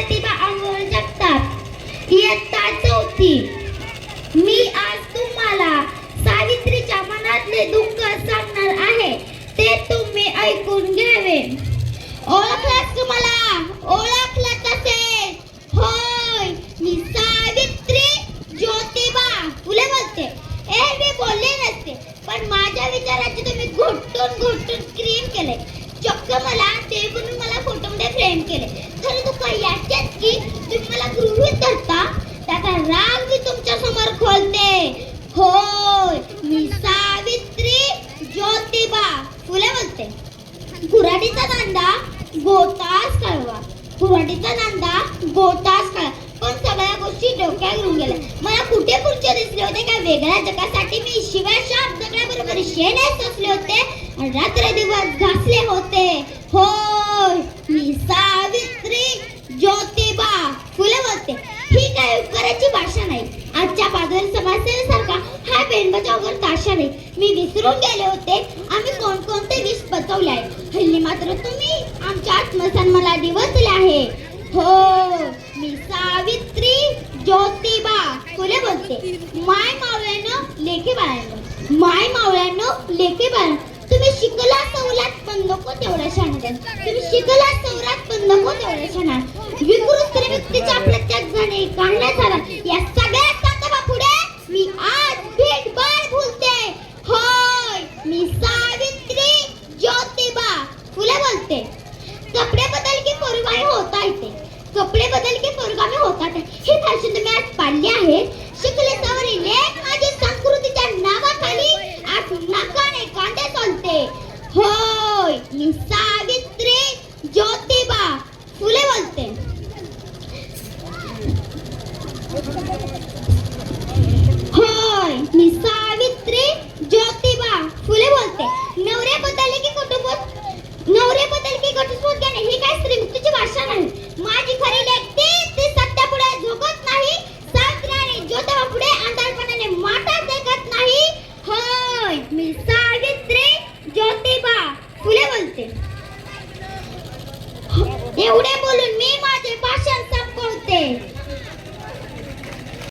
प्रतिभा अमोल जगताप इयत्ता 4थी। मी आज तुम्हाला सावित्रीच्या मनातले दुःख सांगणार आहे, ते तुम्ही ऐकून घ्यावे। ओळखलास का मला? ओळखला कसे? होय, मी सावित्री ज्योतिबा फुले बोलते। मी बोलले नसते, पण माझ्या विचाराचे तुम्ही घोटून स्क्रीन केले। चक्क मला ते बनून मला फोटोमध्ये फ्रेम केले। खरं दुःख याच्यात की तुम्ही मला गृहीत धरता, त्याचा राग मी तुमच्या समोर खोलते। होय, मी सावित्री ज्योतिबा फुले बोलते। कुऱ्हाडीचा दांडा गोतास कळवा, कुऱ्हाडीचा दांडा गोतास कळवा, पण सगळ्या गोष्टी डोक्यात घेऊन गेल्या। मला कुठे पुढचे दिसले होते का वेगळ्या जगासाठी मी शिव्या शाप दगडाबरोबर शेणे सोसले होते आणि रात्र दिवस घासले होते। होय, मी सावित्री ज्योतिबा फुले बोलते। ही काय उपकाराची भाषा नाही, आजच्या पागल समाजसेवेसारखा हा बेन बचाववर ताशा नाही। मी विसरून गेले होते आम्ही कोणकोणते विष पचवले आहे। हल्ली मात्र तुम्ही आमच्या आत्मसन्मानाला दिवस दिले आहे। हो, मी सावित्री ज्योतिबा फुले बोलते। माय मावळ्यानं लेखी बाळांनो, माय मावळ्यानं लेखी बाळांनो, तुम्ही शिकला सवलात पण नको तेवढ्या शाणा, तुम्ही शिकला सवलात पण नको तेवढ्या शाणा। विकृत व्यक्तीच्या प्रत्येक जणी काढण्यात आला, या सगळ्या ताकदा पुढे मी आज भेटभर बोलते। होय, मी सावित्री ज्योतिबा फुले बोलते। कपडे बदल की पोरगामी होता येते, कपडे बदल की पोरगामी होता येते, हे फॅशन तुम्ही आज पाळली आहे।